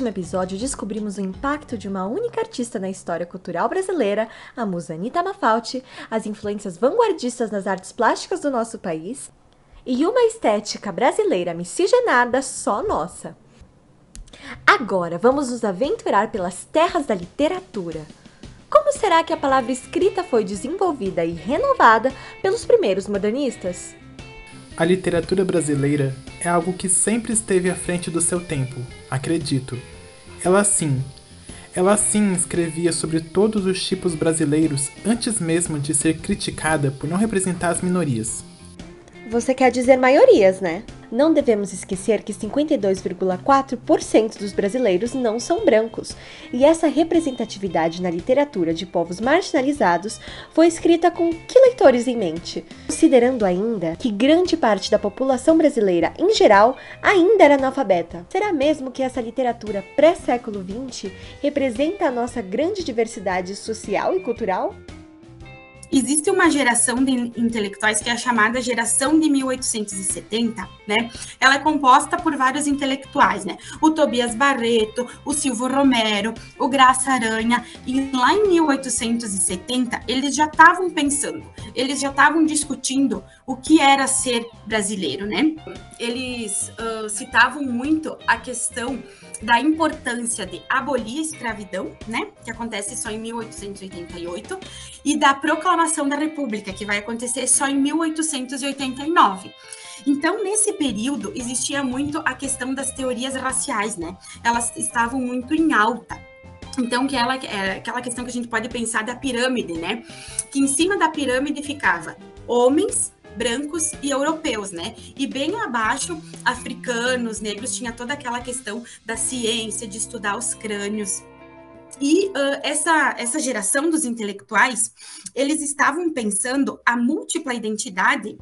último episódio, descobrimos o impacto de uma única artista na história cultural brasileira, a musa Anita Malfatti, as influências vanguardistas nas artes plásticas do nosso país e uma estética brasileira miscigenada só nossa. Agora, vamos nos aventurar pelas terras da literatura. Como será que a palavra escrita foi desenvolvida e renovada pelos primeiros modernistas? A literatura brasileira é algo que sempre esteve à frente do seu tempo, acredito. Ela sim escrevia sobre todos os tipos brasileiros antes mesmo de ser criticada por não representar as minorias. Você quer dizer maiorias, né? Não devemos esquecer que 52,4% dos brasileiros não são brancos, e essa representatividade na literatura de povos marginalizados foi escrita com que leitores em mente? Considerando ainda que grande parte da população brasileira, em geral, ainda era analfabeta. Será mesmo que essa literatura pré-século XX representa a nossa grande diversidade social e cultural? Existe uma geração de intelectuais que é a chamada geração de 1870, né? Ela é composta por vários intelectuais, né? O Tobias Barreto, o Silvio Romero, o Graça Aranha. E lá em 1870, eles já estavam pensando, eles já estavam discutindo o que era ser brasileiro, né? Eles citavam muito a questão da importância de abolir a escravidão, né? Que acontece só em 1888, e da proclamação da República, que vai acontecer só em 1889. Então, nesse período, existia muito a questão das teorias raciais, né? Elas estavam muito em alta. Então, aquela questão que a gente pode pensar da pirâmide, né? Que em cima da pirâmide ficava homens, brancos e europeus, né? E bem abaixo, africanos, negros, tinha toda aquela questão da ciência, de estudar os crânios. E essa geração dos intelectuais, eles estavam pensando a múltipla identidade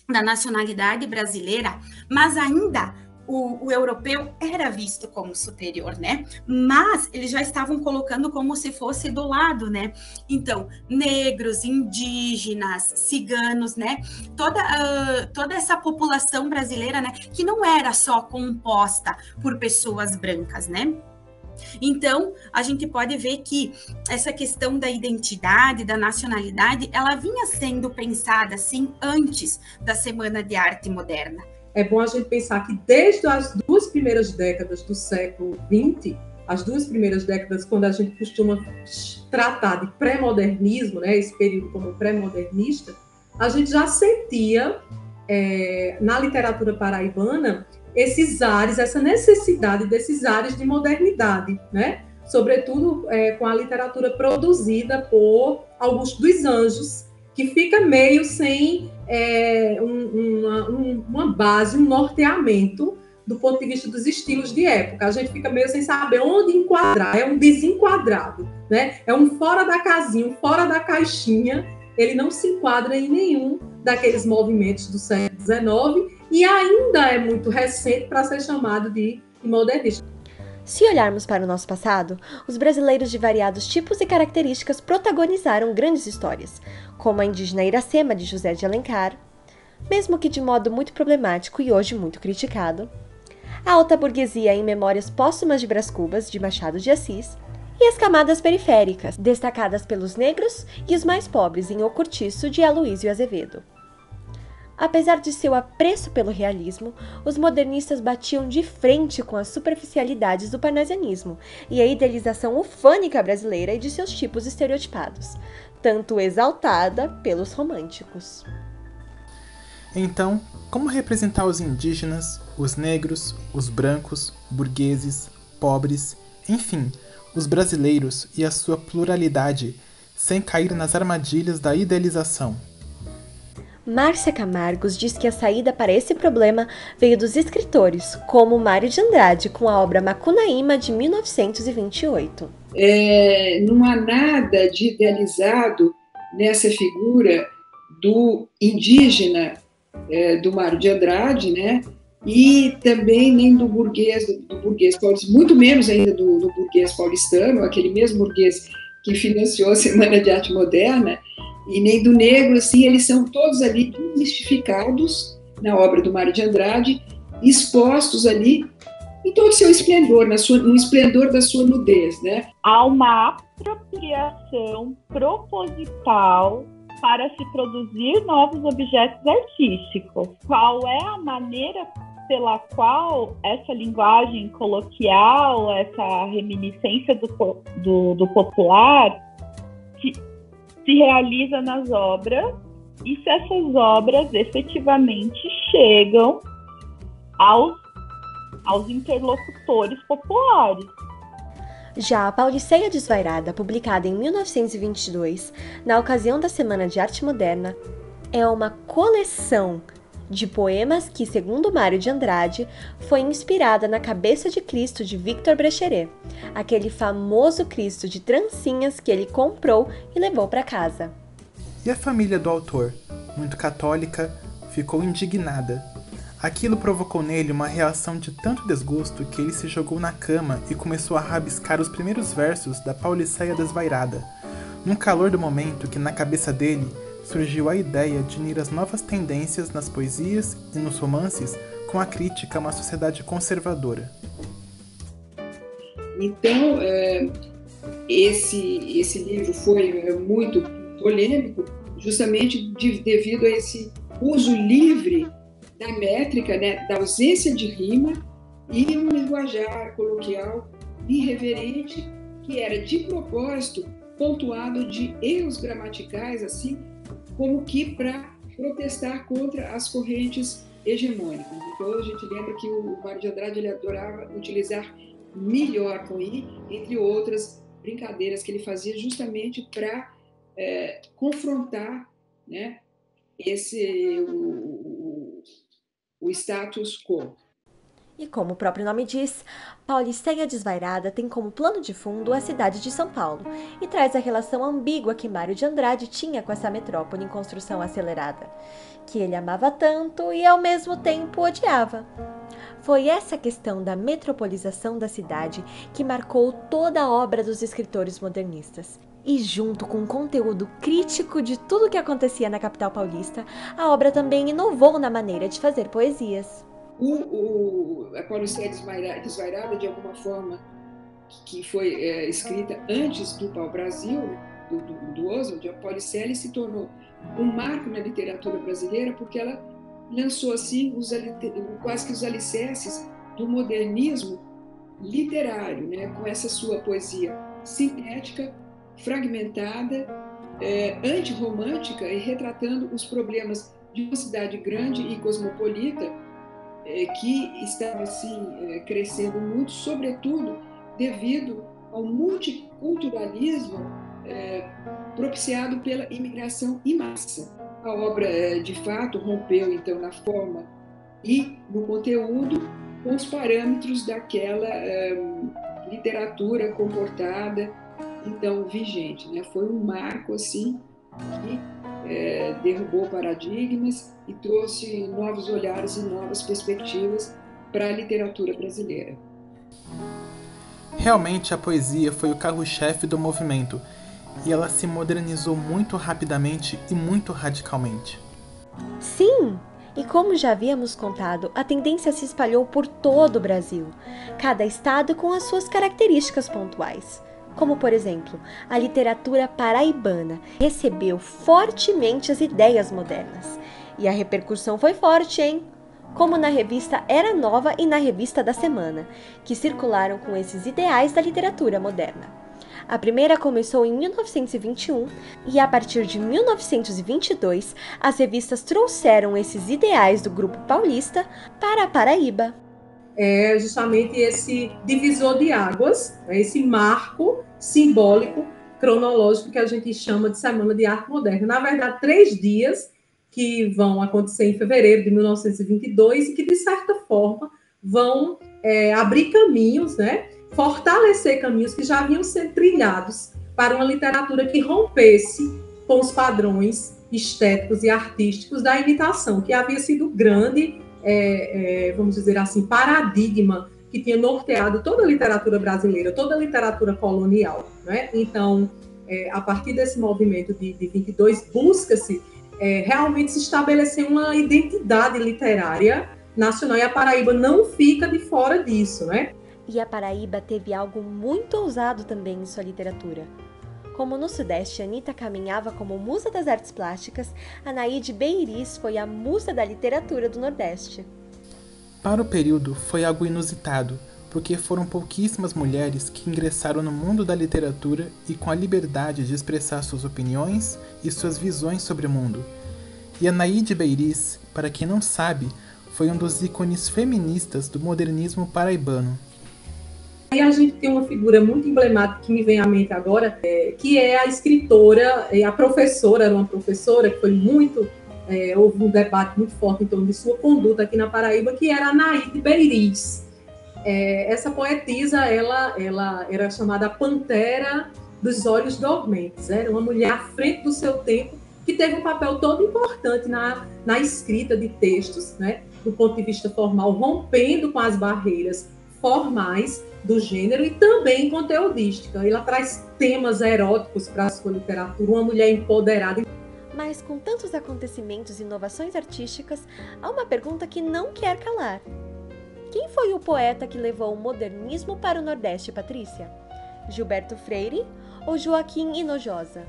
da nacionalidade brasileira, mas ainda o europeu era visto como superior, né? Mas eles já estavam colocando como se fosse do lado, né? Então, negros, indígenas, ciganos, né? Toda essa população brasileira, né? Que não era só composta por pessoas brancas, né? Então, a gente pode ver que essa questão da identidade, da nacionalidade, ela vinha sendo pensada, assim, antes da Semana de Arte Moderna. É bom a gente pensar que desde as duas primeiras décadas do século XX, as duas primeiras décadas, quando a gente costuma tratar de pré-modernismo, né, esse período como pré-modernista, a gente já sentia na literatura paraibana esses ares, essa necessidade desses ares de modernidade, né? Sobretudo com a literatura produzida por Augusto dos Anjos, que fica meio sem uma base, um norteamento do ponto de vista dos estilos de época. A gente fica meio sem saber onde enquadrar, é um desenquadrado, né? É um fora da casinha, um fora da caixinha, ele não se enquadra em nenhum daqueles movimentos do século XIX e ainda é muito recente para ser chamado de modernista. Se olharmos para o nosso passado, os brasileiros de variados tipos e características protagonizaram grandes histórias, como a indígena Iracema de José de Alencar, mesmo que de modo muito problemático e hoje muito criticado, a alta burguesia em Memórias Póstumas de Brás Cubas, de Machado de Assis, e as camadas periféricas, destacadas pelos negros e os mais pobres em O Cortiço, de Aloísio Azevedo. Apesar de seu apreço pelo realismo, os modernistas batiam de frente com as superficialidades do parnasianismo e a idealização ufânica brasileira e de seus tipos estereotipados, tanto exaltada pelos românticos. Então, como representar os indígenas, os negros, os brancos, burgueses, pobres, enfim, os brasileiros e a sua pluralidade, sem cair nas armadilhas da idealização? Márcia Camargos diz que a saída para esse problema veio dos escritores, como Mário de Andrade, com a obra Macunaíma, de 1928. Não há nada de idealizado nessa figura do indígena, do Mário de Andrade, né? E também nem do burguês paulistano, muito menos ainda do burguês paulistano, aquele mesmo burguês que financiou a Semana de Arte Moderna, e nem do negro, assim, eles são todos ali mistificados na obra do Mário de Andrade, expostos ali em todo o seu esplendor, no esplendor da sua nudez, né? Há uma apropriação proposital para se produzir novos objetos artísticos. Qual é a maneira pela qual essa linguagem coloquial, essa reminiscência do popular se realiza nas obras, e se essas obras efetivamente chegam aos interlocutores populares. Já a Pauliceia Desvairada, publicada em 1922, na ocasião da Semana de Arte Moderna, é uma coleção de poemas que, segundo Mário de Andrade, foi inspirada na Cabeça de Cristo de Victor Brecheret, aquele famoso Cristo de trancinhas que ele comprou e levou para casa. E a família do autor, muito católica, ficou indignada. Aquilo provocou nele uma reação de tanto desgosto que ele se jogou na cama e começou a rabiscar os primeiros versos da Pauliceia Desvairada, num calor do momento que na cabeça dele surgiu a ideia de unir as novas tendências nas poesias e nos romances com a crítica a uma sociedade conservadora. Então, esse livro foi muito polêmico, justamente devido a esse uso livre da métrica, né, da ausência de rima e um linguajar coloquial irreverente que era de propósito pontuado de erros gramaticais, assim como que para protestar contra as correntes hegemônicas. Então a gente lembra que o Mário de Andrade ele adorava utilizar melhor com i, entre outras brincadeiras que ele fazia justamente para confrontar, né, o status quo. E como o próprio nome diz, Pauliceia Desvairada tem como plano de fundo a cidade de São Paulo e traz a relação ambígua que Mário de Andrade tinha com essa metrópole em construção acelerada, que ele amava tanto e ao mesmo tempo odiava. Foi essa questão da metropolização da cidade que marcou toda a obra dos escritores modernistas. E junto com o conteúdo crítico de tudo o que acontecia na capital paulista, a obra também inovou na maneira de fazer poesias. A Pauliceia Desvairada, de alguma forma, que foi escrita antes do Pau-Brasil, do Oswald, a Pauliceia se tornou um marco na literatura brasileira porque ela lançou assim quase que os alicerces do modernismo literário, né, com essa sua poesia sintética, fragmentada, antirromântica e retratando os problemas de uma cidade grande e cosmopolita que estava assim, crescendo muito, sobretudo devido ao multiculturalismo propiciado pela imigração em massa. A obra, de fato, rompeu, então, na forma e no conteúdo com os parâmetros daquela literatura comportada, então, vigente, né? Foi um marco, assim, que derrubou paradigmas e trouxe novos olhares e novas perspectivas para a literatura brasileira. Realmente a poesia foi o carro-chefe do movimento e ela se modernizou muito rapidamente e muito radicalmente. Sim! E como já havíamos contado, a tendência se espalhou por todo o Brasil, cada estado com as suas características pontuais. Como, por exemplo, a literatura paraibana recebeu fortemente as ideias modernas. E a repercussão foi forte, hein? Como na revista Era Nova e na Revista da Semana, que circularam com esses ideais da literatura moderna. A primeira começou em 1921 e, a partir de 1922, as revistas trouxeram esses ideais do grupo paulista para a Paraíba. É justamente esse divisor de águas, esse marco simbólico, cronológico, que a gente chama de Semana de Arte Moderna. Na verdade, 3 dias que vão acontecer em fevereiro de 1922 e que, de certa forma, vão abrir caminhos, né? Fortalecer caminhos que já haviam sido trilhados para uma literatura que rompesse com os padrões estéticos e artísticos da imitação, que havia sido grande, vamos dizer assim, paradigma que tinha norteado toda a literatura brasileira, toda a literatura colonial, né? Então, a partir desse movimento de 22, busca-se realmente se estabelecer uma identidade literária nacional, e a Paraíba não fica de fora disso, né? E a Paraíba teve algo muito ousado também em sua literatura. Como no Sudeste, Anita caminhava como musa das artes plásticas, Anaíde Beiriz foi a musa da literatura do Nordeste. Para o período, foi algo inusitado, porque foram pouquíssimas mulheres que ingressaram no mundo da literatura e com a liberdade de expressar suas opiniões e suas visões sobre o mundo. E Anaíde Beiriz, para quem não sabe, foi um dos ícones feministas do modernismo paraibano. E a gente tem uma figura muito emblemática que me vem à mente agora, que é a escritora, a professora, era uma professora que foi muito, houve um debate muito forte em torno de sua conduta aqui na Paraíba, que era a Anaíde Beiriz. Essa poetisa, ela era chamada a Pantera dos Olhos Dormentes, era uma mulher à frente do seu tempo, que teve um papel todo importante na escrita de textos, né, do ponto de vista formal, rompendo com as barreiras formais do gênero e também conteudística. Ela traz temas eróticos para a sua literatura, uma mulher empoderada. Mas com tantos acontecimentos e inovações artísticas, há uma pergunta que não quer calar. Quem foi o poeta que levou o modernismo para o Nordeste, Patrícia? Gilberto Freire ou Joaquim Hinojosa?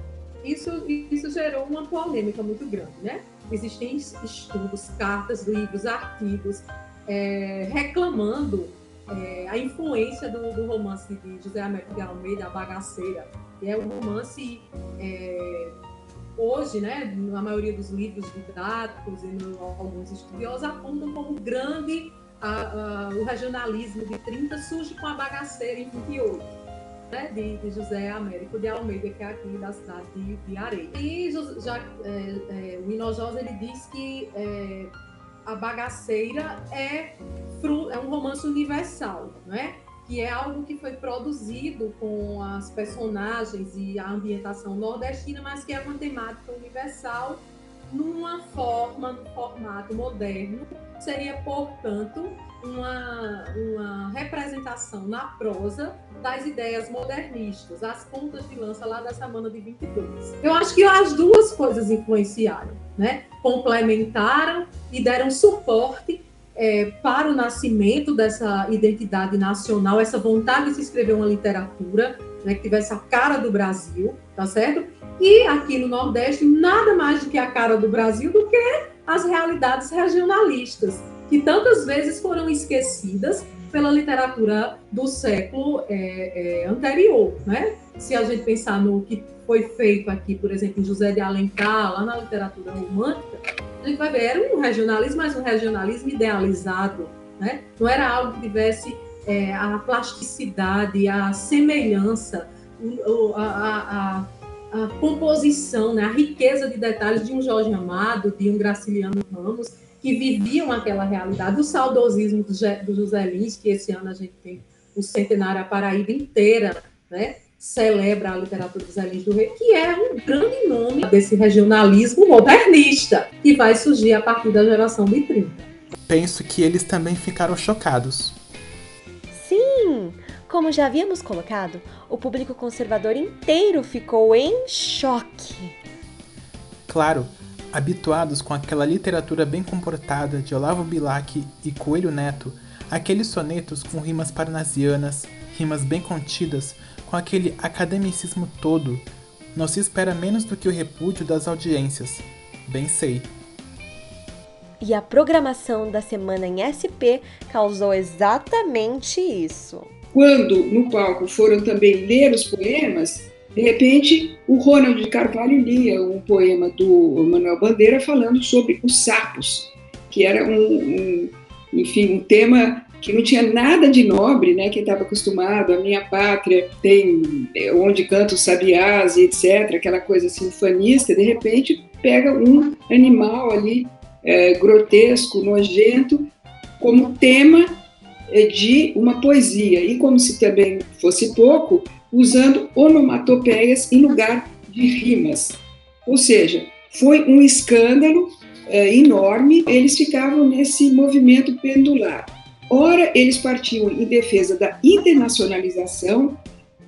Isso gerou uma polêmica muito grande, né? Existem estudos, cartas, livros, artigos reclamando a influência do romance de José Américo de Almeida, A Bagaceira, que é um romance, hoje, né, na maioria dos livros didáticos e alguns estudiosos apontam como grande o regionalismo de 30 surge com A Bagaceira em 28, né, de José Américo de Almeida, que é aqui da cidade de Areia. E o Hinojosa, ele diz que A Bagaceira é um romance universal, né? Que é algo que foi produzido com as personagens e a ambientação nordestina, mas que é uma temática universal num formato moderno. Seria, portanto, uma representação na prosa das ideias modernistas, as pontas de lança lá da Semana de 22. Eu acho que as duas coisas influenciaram, né? Complementaram e deram suporte para o nascimento dessa identidade nacional, essa vontade de se escrever uma literatura, né, que tivesse a cara do Brasil, tá certo? E aqui no Nordeste, nada mais do que a cara do Brasil do que as realidades regionalistas, que tantas vezes foram esquecidas pela literatura do século anterior, né? Se a gente pensar no que foi feito aqui, por exemplo, em José de Alencar, lá na literatura romântica, a gente vai ver, era um regionalismo, mas um regionalismo idealizado, né? Não era algo que tivesse a plasticidade, a semelhança, a composição, né? A riqueza de detalhes de um Jorge Amado, de um Graciliano Ramos, que viviam aquela realidade. O saudosismo do José Lins, que esse ano a gente tem o centenário, a Paraíba inteira, né? Celebra a literatura do Zé Lins do Rei, que é um grande nome desse regionalismo modernista, que vai surgir a partir da geração de 30. Penso que eles também ficaram chocados. Sim! Como já havíamos colocado, o público conservador inteiro ficou em choque. Claro, habituados com aquela literatura bem comportada de Olavo Bilac e Coelho Neto, aqueles sonetos com rimas parnasianas, rimas bem contidas, com aquele academicismo todo, não se espera menos do que o repúdio das audiências. Bem sei. E a programação da semana em SP causou exatamente isso. Quando no palco foram também ler os poemas, de repente o Ronald de Carvalho lia um poema do Manuel Bandeira falando sobre os sapos, que era um tema que não tinha nada de nobre, né? Quem estava acostumado, a minha pátria tem onde canta os sabiás e etc., aquela coisa assim ufanista, de repente pega um animal ali grotesco, nojento, como tema de uma poesia, e como se também fosse pouco, usando onomatopeias em lugar de rimas. Ou seja, foi um escândalo enorme, eles ficavam nesse movimento pendular. Ora, eles partiam em defesa da internacionalização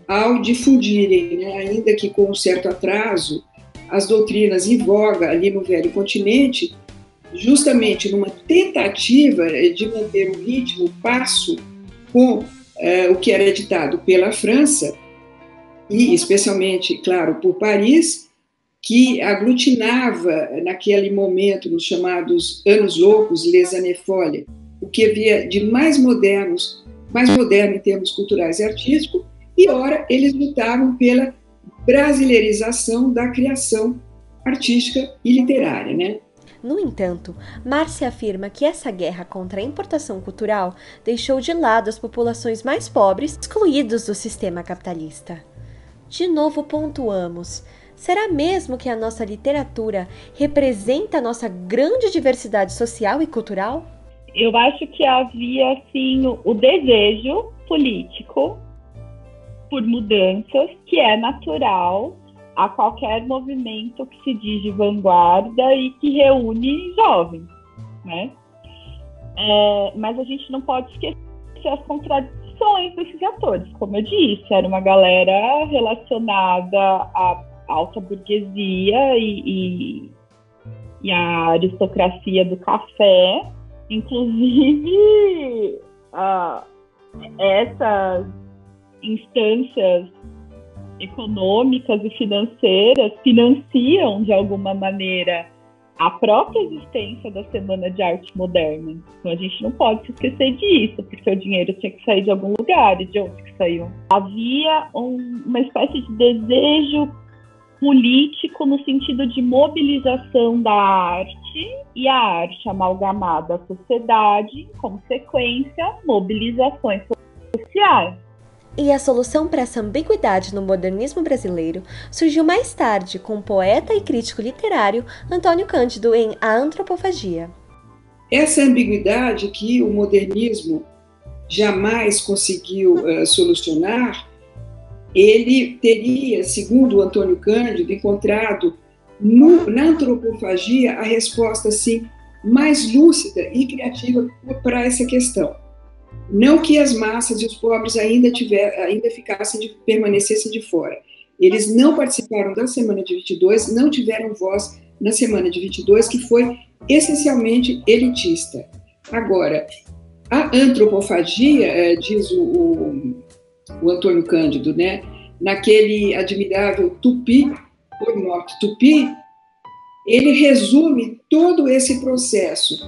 ao difundirem, né, ainda que com um certo atraso, as doutrinas em voga ali no Velho Continente, justamente numa tentativa de manter o ritmo, o passo com o que era ditado pela França, e especialmente, claro, por Paris, que aglutinava naquele momento, nos chamados Anos Loucos, Les Années Folles, o que havia de mais moderno em termos culturais e artísticos, e ora eles lutavam pela brasileirização da criação artística e literária, né? No entanto, Márcia afirma que essa guerra contra a importação cultural deixou de lado as populações mais pobres, excluídas do sistema capitalista. De novo pontuamos, será mesmo que a nossa literatura representa a nossa grande diversidade social e cultural? Eu acho que havia, assim, o desejo político por mudanças, que é natural a qualquer movimento que se diz de vanguarda e que reúne jovens, né? Mas a gente não pode esquecer as contradições desses atores. Como eu disse, era uma galera relacionada à alta burguesia e à aristocracia do café. Inclusive, essas instâncias econômicas e financeiras financiam, de alguma maneira, a própria existência da Semana de Arte Moderna. Então, a gente não pode se esquecer disso, porque o dinheiro tinha que sair de algum lugar, e de onde que saiu? Havia uma espécie de desejo político no sentido de mobilização da arte, e a arte amalgamada à sociedade, em consequência, mobilizações sociais. E a solução para essa ambiguidade no modernismo brasileiro surgiu mais tarde com o poeta e crítico literário Antônio Cândido em A Antropofagia. Essa ambiguidade que o modernismo jamais conseguiu solucionar, ele teria, segundo o Antônio Cândido, encontrado na antropofagia a resposta assim, mais lúcida e criativa para essa questão. Não que as massas e os pobres ainda permanecessem de fora. Eles não participaram da Semana de 22, não tiveram voz na Semana de 22, que foi essencialmente elitista. Agora, a antropofagia, diz o Antônio Cândido, né, naquele admirável Tupi, por morte Tupi, ele resume todo esse processo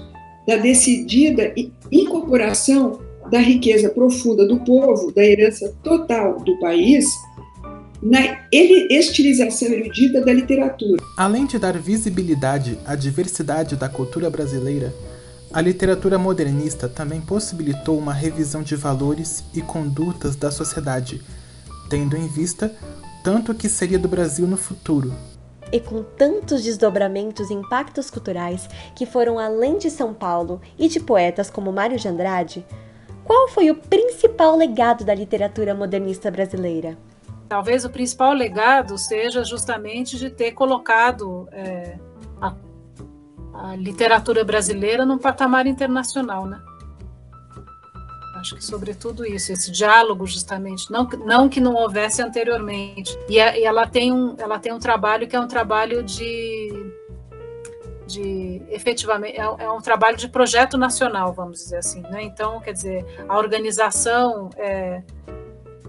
da decidida incorporação da riqueza profunda do povo, da herança total do país, na estilização erudita da literatura. Além de dar visibilidade à diversidade da cultura brasileira, a literatura modernista também possibilitou uma revisão de valores e condutas da sociedade, tendo em vista tanto o que seria do Brasil no futuro. E com tantos desdobramentos e impactos culturais que foram além de São Paulo e de poetas como Mário de Andrade, qual foi o principal legado da literatura modernista brasileira? Talvez o principal legado seja justamente de ter colocado a literatura brasileira num patamar internacional, né? Acho que sobretudo isso, esse diálogo justamente, não que não houvesse anteriormente. E ela tem um trabalho que é um trabalho de efetivamente, é um trabalho de projeto nacional, vamos dizer assim, né? Então, quer dizer, a organização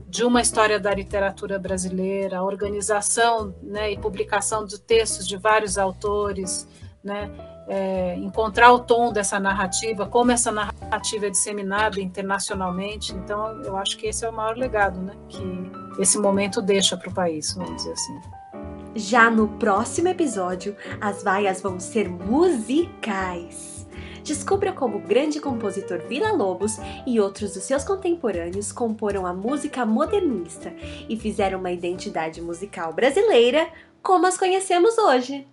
de uma história da literatura brasileira, a organização, né, e publicação de textos de vários autores, né? Encontrar o tom dessa narrativa, como essa narrativa é disseminada internacionalmente. Então, eu acho que esse é o maior legado, né, que esse momento deixa para o país, vamos dizer assim. Já no próximo episódio, as vaias vão ser musicais. Descubra como o grande compositor Villa-Lobos e outros dos seus contemporâneos comporam a música modernista e fizeram uma identidade musical brasileira como as conhecemos hoje.